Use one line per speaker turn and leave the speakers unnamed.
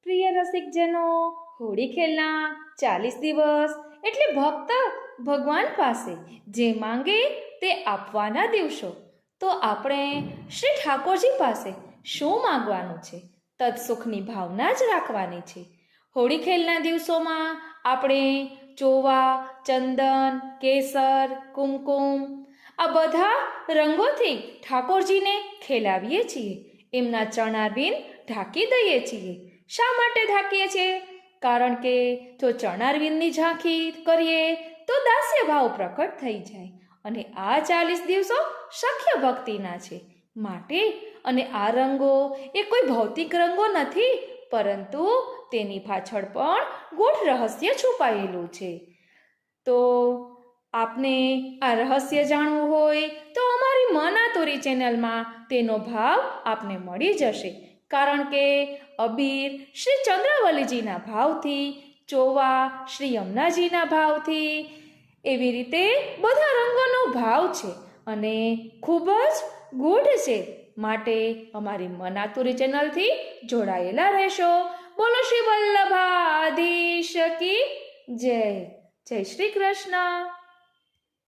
પ્રિય રસિકજનો, હોળી ખેલના 40 દિવસ એટલે ભક્ત ભગવાન પાસે જે માંગે તે આપવાના દિવસો. તો આપણે શ્રી ઠાકોરજી પાસે શું માંગવાનું છે? તત્સુખની ભાવના જ રાખવાની છે. હોળી ખેલના દિવસોમાં આપણે ચોવા, ચંદન, કેસર, કુમકુમ આ બધા રંગોથી ઠાકોરજીને ખેલાવીએ છીએ. એમના ચરણારવિંદ ઢાંકી દઈએ છીએ. શા માટે ઢાંકીએ છીએ? કારણ કે જો ચરણારવિંદની ઝાંખી કરીએ તો દાસ્ય ભાવ પ્રકટ થઈ જાય. અને આ 40 દિવસો સખ્ય ભક્તિના છે માટે. અને આ રંગો એ કોઈ ભૌતિક રંગો નથી, પરંતુ તેની પાછળ પણ ગૂઢ રહસ્ય છુપાયેલું છે. તો આપને આ રહસ્ય જાણવું હોય તો અમારી મન આતુરી ચેનલમાં તેનો ભાવ આપને મળી જશે. કારણ કે અબીર શ્રી ચંદ્રાવલીજીના ભાવથી, ચોવા શ્રી યમુનાજીના ભાવથી, એવી રીતે બધા રંગોનો ભાવ છે અને ખૂબ જ ગૂઢ છે. માટે અમારી મન આતુરી ચેનલથી જોડાયેલા રહેશો. બોલો શ્રી વલ્લભાધીશ કી જય. જય શ્રી કૃષ્ણ.